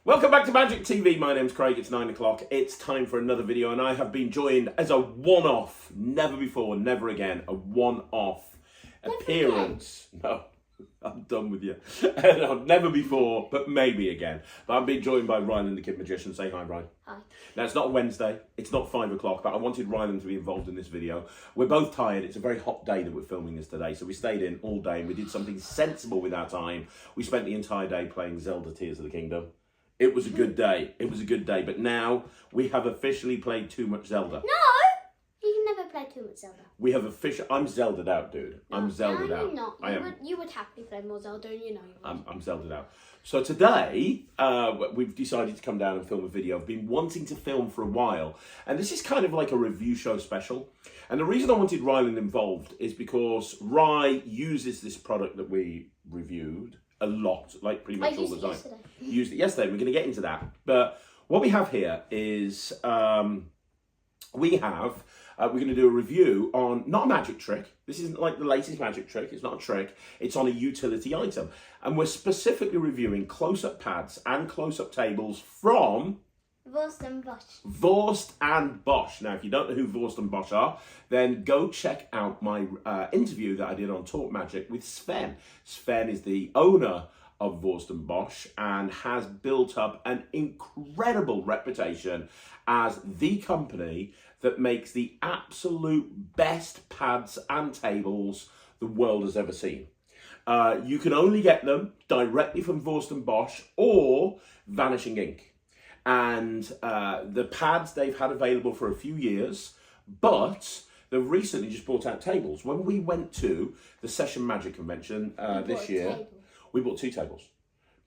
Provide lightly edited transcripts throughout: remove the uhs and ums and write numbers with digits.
Welcome back to Magic TV. My name's Craig. It's 9 o'clock. It's time for another video, and I have been joined as a one-off, never before, never again, a one-off appearance. No, I'm done with you. No, never before, but maybe again. But I'm being joined by Ryland, the Kid Magician. Say hi, Ryan. Hi. Now, it's not a Wednesday. It's not 5 o'clock, but I wanted Ryland to be involved in this video. We're both tired. It's a very hot day that we're filming this today, so we stayed in all day and we did something sensible with our time. We spent the entire day playing Zelda Tears of the Kingdom. It was a good day. It was a good day. But now we have officially played too much Zelda. No! You can never play too much Zelda. We have officially... I'm Zelda'd out, dude. No, I'm Zelda'd no, out. you're not. I am. You would happily play more Zelda, and you know you would. I'm Zelda'd out. So today, we've decided to come down and film a video. I've been wanting to film for a while. And this is kind of like a review show special. And the reason I wanted Ryland involved is because Ry uses this product that we reviewed a lot, like pretty much all the time. Used it yesterday. We're going to get into that. But what we have here is we're going to do a review on, not a magic trick. This isn't like the latest magic trick. It's not a trick. It's on a utility item. And we're specifically reviewing close-up pads and close-up tables from Vorst Bosch. Vorst and Bosch. Now, if you don't know who Vorst and Bosch are, then go check out my interview that I did on Talk Magic with Sven. Sven is the owner of Vorst and Bosch and has built up an incredible reputation as the company that makes the absolute best pads and tables the world has ever seen. You can only get them directly from Vorst and Bosch or Vanishing Ink. And the pads they've had available for a few years, but they've recently just brought out tables. When we went to the Session Magic Convention this year, we bought 2 tables.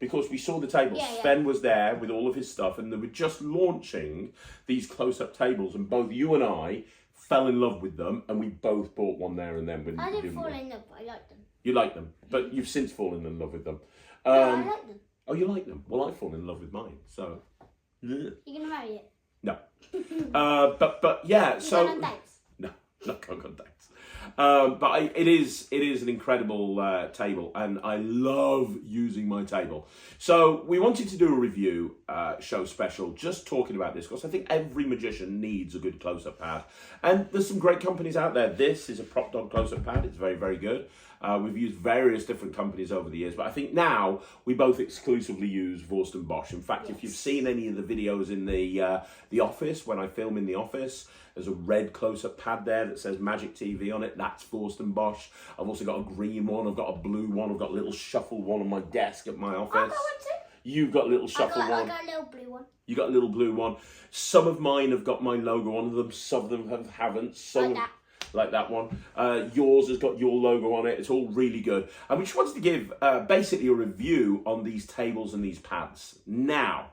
Because we saw the tables. Yeah. Sven was there with all of his stuff, and they were just launching these close-up tables, and both you and I fell in love with them, and we both bought one there and then. I didn't fall in love, but I liked them. You like them, but you've since fallen in love with them. No, I like them. Oh, you like them? Well, I've fallen in love with mine, so... You're gonna marry it? No. But yeah, so... Going on dates? No, not going on dates. But it is an incredible table, and I love using my table. So we wanted to do a review show special, just talking about this, because I think every magician needs a good close-up pad. And there's some great companies out there. This is a Prop Dog close-up pad. It's very, very good. We've used various different companies over the years, but I think now we both exclusively use Vorst and Bosch. In fact, If you've seen any of the videos in the office, when I film in the office, there's a red close-up pad there that says Magic TV on it. That's Vorst and Bosch. I've also got a green one. I've got a blue one. I've got a little shuffle one on my desk at my office. I've got one too. You've got a little shuffle one. I got a little blue one. You got a little blue one. Some of mine have got my logo on them. Some of them haven't. Some Like that. Like that one. Yours has got your logo on it. It's all really good. And we just wanted to give basically a review on these tables and these pads. Now,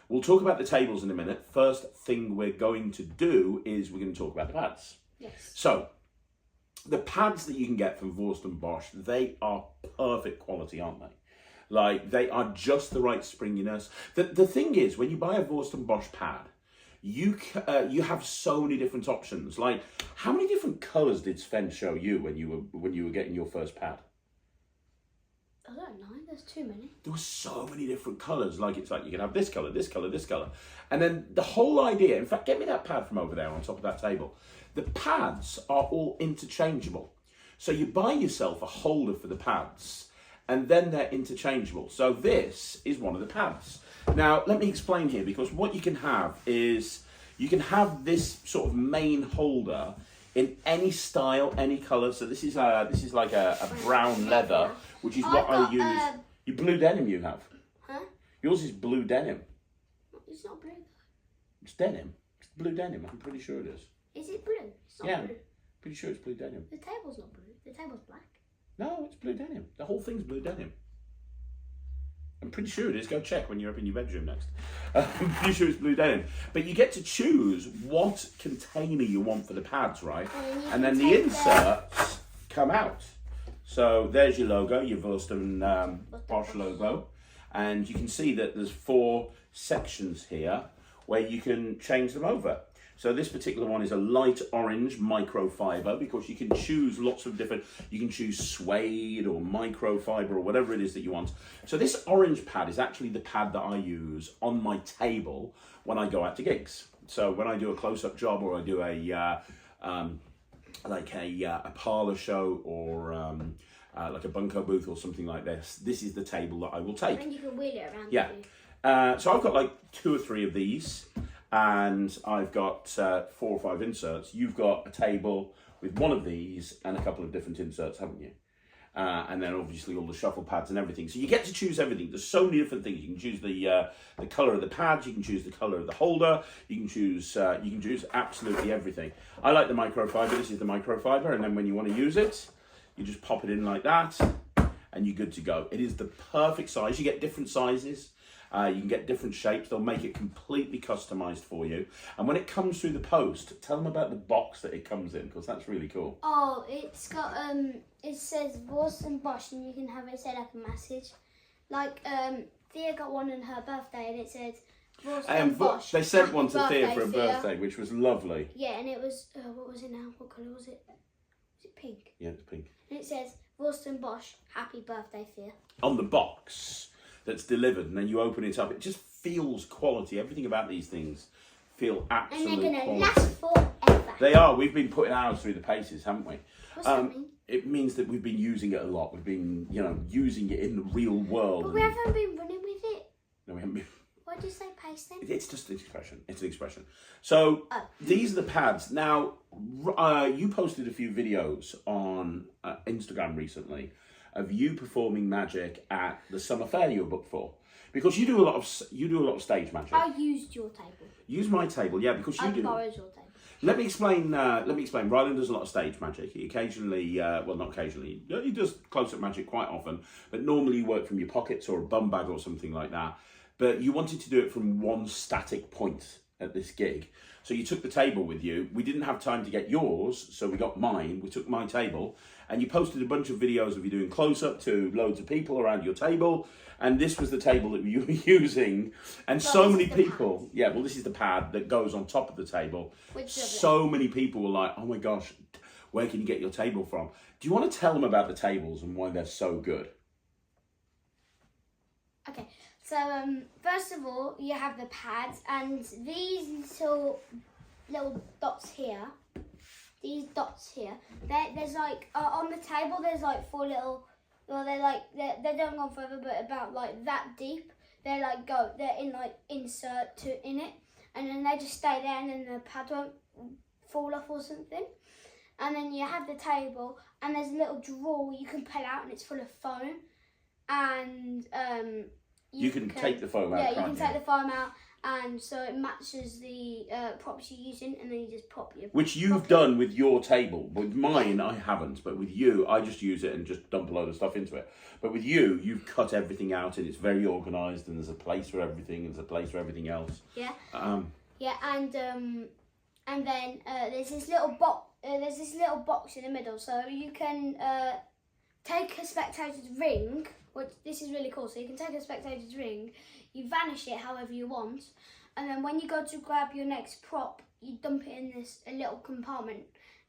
we'll talk about the tables in a minute. First thing we're going to do is we're going to talk about the pads. Yes. So, the pads that you can get from Vorst and Bosch, they are perfect quality, aren't they? Like, they are just the right springiness. The thing is, when you buy a Vorst and Bosch pad, you have so many different options. Like, how many different colours did Sven show you when you were getting your first pad? I don't know. There's too many. There were so many different colours. Like, it's like you can have this colour, this colour, this colour. And then the whole idea, in fact, get me that pad from over there on top of that table. The pads are all interchangeable. So you buy yourself a holder for the pads, and then they're interchangeable. So this is one of the pads. Now, let me explain here, because what you can have is, you can have this sort of main holder in any style, any colour. So this is like a brown leather, which is what I use. Your blue denim you have. Huh? Yours is blue denim. It's not blue. It's denim. It's blue denim. I'm pretty sure it is. Is it blue? It's not blue. Pretty sure it's blue denim. The table's not blue. The table's black. No, it's blue denim. The whole thing's blue denim. I'm pretty sure it is. Go check when you're up in your bedroom next. I'm pretty sure it's blue denim. But you get to choose what container you want for the pads, right? And then the inserts come out. So there's your logo, your Vorst and Bosch logo. And you can see that there's 4 sections here where you can change them over. So this particular one is a light orange microfiber, because you can choose lots of different, you can choose suede or microfiber or whatever it is that you want. So this orange pad is actually the pad that I use on my table when I go out to gigs. So when I do a close-up job, or I do a parlour show, or like a bunko booth or something like this is the table that I will take. And you can wheel it around. Yeah. So I've got like 2 or 3 of these, and I've got 4 or 5 inserts. You've got a table with one of these and a couple of different inserts, haven't you? And then obviously all the shuffle pads and everything. So you get to choose everything. There's so many different things. You can choose the colour of the pads. You can choose the colour of the holder. You can choose absolutely everything. I like the microfiber. This is the microfiber, and then when you want to use it, you just pop it in like that, and you're good to go. It is the perfect size. You get different sizes. You can get different shapes. They'll make it completely customized for you. And when it comes through the post, tell them about the box that it comes in, because that's really cool. Oh, it's got it says Vorst Bosch, and you can have it say like a message. Like Thea got one on her birthday, and it said Vorst Bosch. They sent one to Thea for a birthday, which was lovely. Yeah, and it was what was it now? What colour was it? Was it pink? Yeah, it's pink. And it says Vorst Bosch, happy birthday, Thea. On the box that's delivered, and then you open it up, it just feels quality. Everything about these things feel absolute quality. And they're going to last forever. They are. We've been putting ours through the paces, haven't we? What's that mean? It means that we've been using it a lot. We've been, using it in the real world. But we haven't been running with it. No, we haven't been. Why do you say pace then? It's just an expression. It's an expression. So these are the pads. Now, you posted a few videos on Instagram recently of you performing magic at the summer fair you were booked for, because you do a lot of stage magic. I used your table. Use my table, yeah, because you do. I borrowed your table. Let me explain. Ryland does a lot of stage magic. He occasionally, well, not occasionally, he does close-up magic quite often, but normally you work from your pockets or a bum bag or something like that. But you wanted to do it from one static point at this gig. So you took the table with you. We didn't have time to get yours, so we got mine. We took my table, and you posted a bunch of videos of you doing close-up to loads of people around your table. And this was the table that you were using. And so many people, this is the pad that goes on top of the table. So many people were like, oh my gosh, where can you get your table from? Do you want to tell them about the tables and why they're so good? Okay. So, first of all, you have the pads, and these little dots here, there's like, on the table, there's like 4 little, well, they don't go further, but about like that deep. They're insert in it, and then they just stay there, and then the pad won't fall off or something. And then you have the table, and there's a little drawer you can pull out, and it's full of foam, and you can take the foam out. Yeah, you can take the foam out, and so it matches the props you're using, and then you just pop your. Which you've done with your table. With mine, I haven't, but with you, I just use it and just dump a load of stuff into it. But with you, you've cut everything out, and it's very organised, and there's a place for everything, and there's a place for everything else. Yeah. And then there's this little box. There's this little box in the middle, so you can take a spectator's ring. Which this is really cool. So you can take a spectator's ring, you vanish it however you want, and then when you go to grab your next prop, you dump it in a little compartment.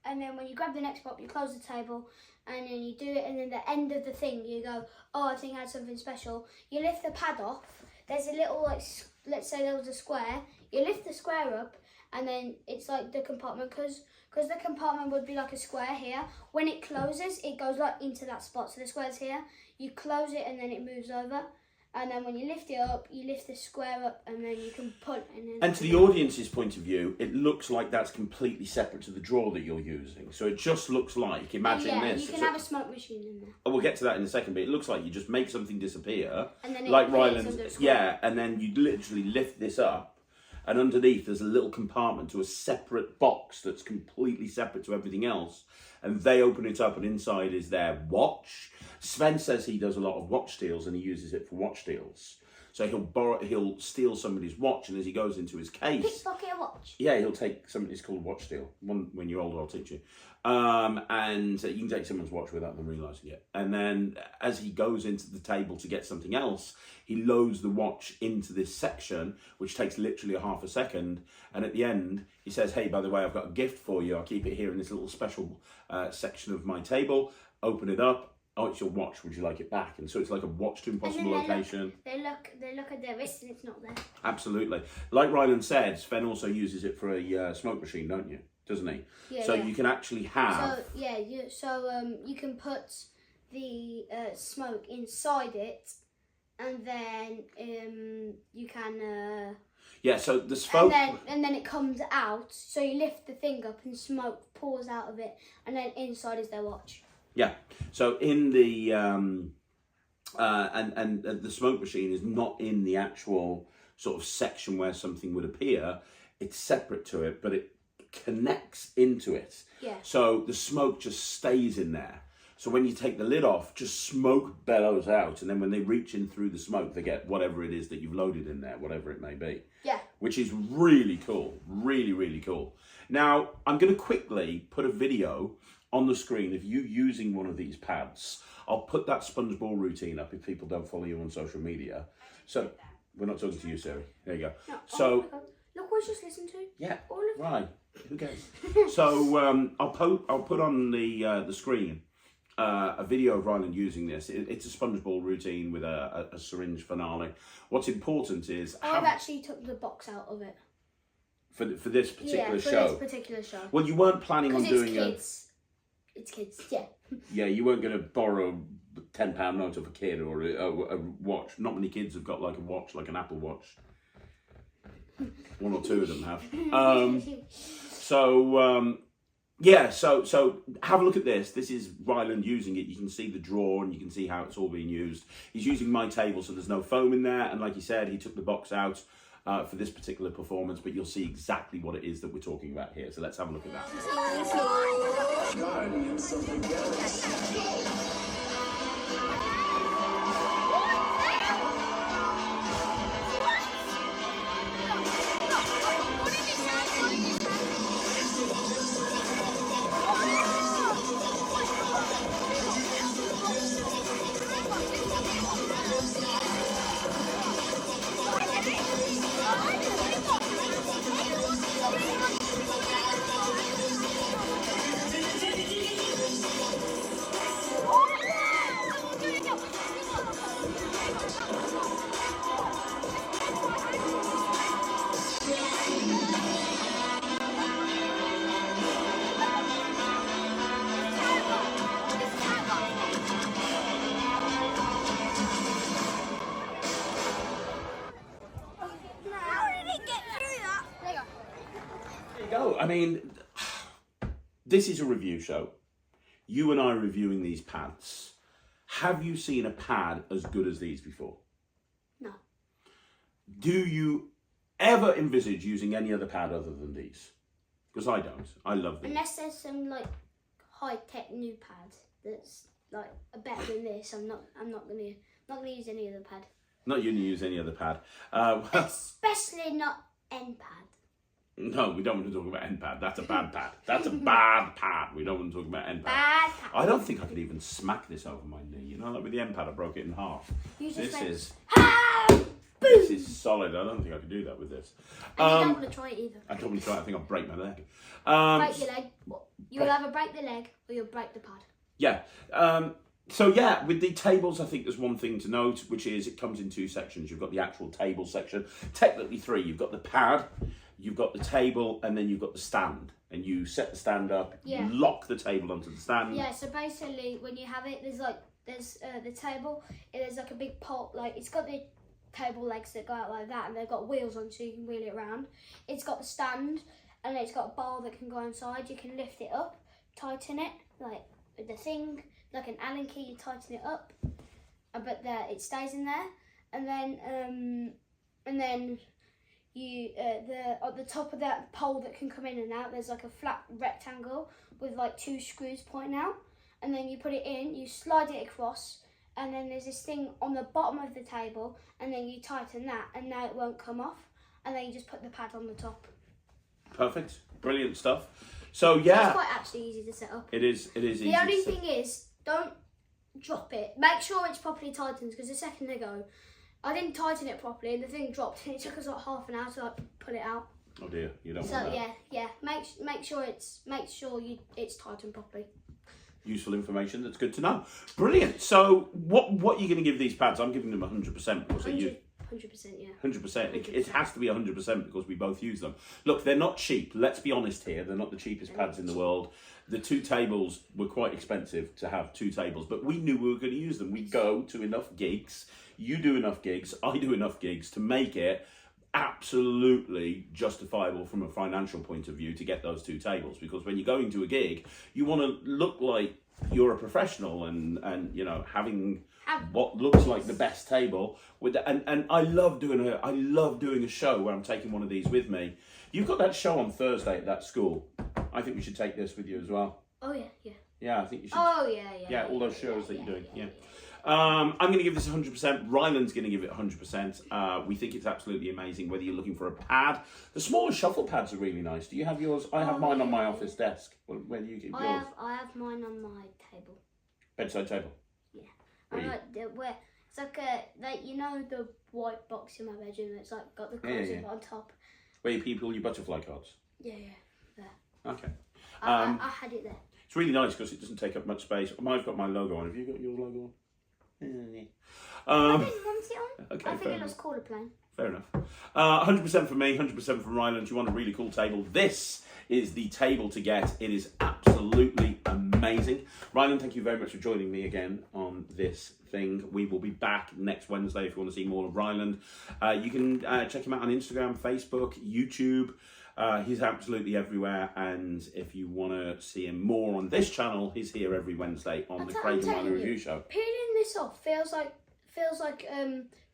And then when you grab the next prop, you close the table, and then you do it. And then the end of the thing, you go, oh, I think I had something special. You lift the pad off. There's a little let's say there was a square. You lift the square up, and then it's like the compartment, because the compartment would be like a square here. When it closes, it goes like into that spot. So the square's here. You close it, and then it moves over. And then when you lift it up, you lift the square up, and then you can pull. And to the audience's point of view, it looks like that's completely separate to the drawer that you're using. So it just looks like, imagine this. You can have a smoke machine in there. Oh, we'll get to that in a second, but it looks like you just make something disappear. And then like Ryland. Yeah, and then you literally lift this up, and underneath there's a little compartment to a separate box that's completely separate to everything else. And they open it up, and inside is their watch. Sven says he does a lot of watch steals, and he uses it for watch steals. So he'll steal somebody's watch, and as he goes into his case, Pickpocket a watch. yeah, he'll take something. It's called watch steal. When you're older, I'll teach you. And you can take someone's watch without them realising it. And then as he goes into the table to get something else, he loads the watch into this section, which takes literally a half a second. And at the end, he says, "Hey, by the way, I've got a gift for you. I'll keep it here in this little special section of my table. Open it up. Oh, it's your watch. Would you like it back?" And so it's like a watch to impossible location. They look at their wrist and it's not there. Absolutely. Like Ryland said, Sven also uses it for a smoke machine, don't you? Doesn't he? Yeah. So you can actually have. So yeah, you can put the smoke inside it, and then you can. Yeah. So the smoke. And then it comes out. So you lift the thing up and smoke pours out of it, and then inside is their watch. Yeah. So in the and the smoke machine is not in the actual sort of section where something would appear. It's separate to it, but it connects into it. Yeah. So the smoke just stays in there. So when you take the lid off, just smoke bellows out, and then when they reach in through the smoke, they get whatever it is that you've loaded in there, whatever it may be. Yeah. Which is really cool. Really, really cool. Now, I'm going to quickly put a video on the screen of you using one of these pads. I'll put that sponge ball routine up if people don't follow you on social media. So we're not talking to you, Siri. There you go. No, So look what I just listened to. yeah, All of right. Who cares? So I'll put on the screen a video of Ryland using this. It's a sponge ball routine with a syringe finale. What's important is I've actually took the box out of it for this particular for show. this particular show. Well, you weren't planning on doing It's kids, yeah. Yeah, you weren't going to borrow a £10 note of a kid or a watch. Not many kids have got like a watch, like an Apple Watch. One or two of them have. Yeah, so have a look at this. This is Ryland using it. You can see the drawer and you can see how it's all being used. He's using my table, so there's no foam in there. And like he said, he took the box out for this particular performance, but you'll see exactly what it is that we're talking about here. So let's have a look at that. Go. I mean, this is a review show. You and I are reviewing these pads. Have you seen a pad as good as these before? No. Do you ever envisage using any other pad other than these? Because I don't. I love these. Unless there's some like high-tech new pad that's like better than this, I'm not gonna use any other pad. Not going to use any other pad. Especially not N pad. No, we don't want to talk about N-pad. That's a bad pad. That's a bad pad. We don't want to talk about N-pad. Bad pad. I don't think I could even smack this over my knee. You know, like with the N-pad, I broke it in half. This is solid. I don't think I could do that with this. And you don't want to try it either. I don't want to try it. I think I'll break my leg. Break your leg. You'll either break the leg or you'll break the pad. Yeah. So yeah, with the tables, I think there's one thing to note, which is it comes in two sections. You've got the actual table section. Technically three. You've got the pad, you've got the table, and then you've got the stand. And you set the stand up, you lock the table onto the stand. Yeah, so basically when you have it, there's the table, there's like a big pole, like it's got the table legs that go out like that, and they've got wheels on so you can wheel it around. It's got the stand, and it's got a bar that can go inside. You can lift it up, tighten it, like with the thing, like an Allen key, you tighten it up, but it stays in there. And then you at the top of that pole that can come in and out, there's like a flat rectangle with like two screws pointing out, and then you put it in, you slide it across, and then there's this thing on the bottom of the table, and then you tighten that, and now it won't come off, and then you just put the pad on the top. Perfect. Brilliant stuff. So It's yeah, quite actually easy to set up. it is easy. The only thing is, don't drop it. Make sure it's properly tightened, because a second ago, I didn't tighten it properly, and the thing dropped, and it took us like half an hour to like pull it out. Oh dear, you don't So want that. yeah. Make sure it's tightened properly. Useful information. That's good to know. Brilliant. So what are you going to give these pads? I'm giving them 100% because they use 100%, yeah. 100%. It has to be 100% because we both use them. Look, they're not cheap. Let's be honest here. They're not the cheapest pads in the world. The 2 tables were quite expensive to have 2 tables, but we knew we were going to use them. We go to enough gigs. You do enough gigs. I do enough gigs to make it absolutely justifiable from a financial point of view to get those 2 tables, because when you're going to a gig you want to look like you're a professional and you know, having what looks like the best table with and I love doing a show where I'm taking one of these with me. You've got that show on Thursday at that school. I think we should take this with you as well. Oh yeah. Yeah, I think you should. Oh yeah. Yeah, all those shows that you're doing. Yeah. I'm going to give this 100%. Ryland's going to give it 100%. We think it's absolutely amazing, whether you're looking for a pad. The smaller shuffle pads are really nice. Do you have yours? I have mine on my office desk. Where do you keep yours? I have mine on my table. Bedside table? Yeah. Where I like where it's like you know the white box in my bedroom that's like got the cards on top. Where you keep all your butterfly cards? Yeah. There. Okay. I had it there. It's really nice because it doesn't take up much space. I've got my logo on. Have you got your logo on? I didn't want it on. Okay, I think it looks cooler plain. Fair enough. 100% for me, 100% for Ryland. You want a really cool table? This is the table to get. It is absolutely amazing. Ryland, thank you very much for joining me again on this thing. We will be back next Wednesday if you want to see more of Ryland. You can check him out on Instagram, Facebook, YouTube. He's absolutely everywhere, and if you want to see him more on this channel, he's here every Wednesday on the Craig and Ryland Review Show. Peeling this off feels like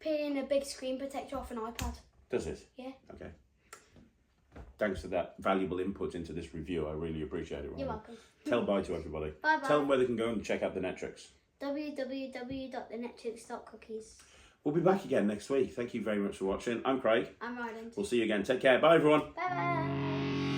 peeling a big screen protector off an iPad. Does it? Yeah. Okay. Thanks for that valuable input into this review. I really appreciate it, Ryland. You're welcome. Tell bye to everybody. Bye bye. Tell them where they can go and check out the Netrix. www.thenetrix.cookies. We'll be back again next week. Thank you very much for watching. I'm Craig. I'm Ryland. We'll see you again. Take care. Bye, everyone. Bye bye.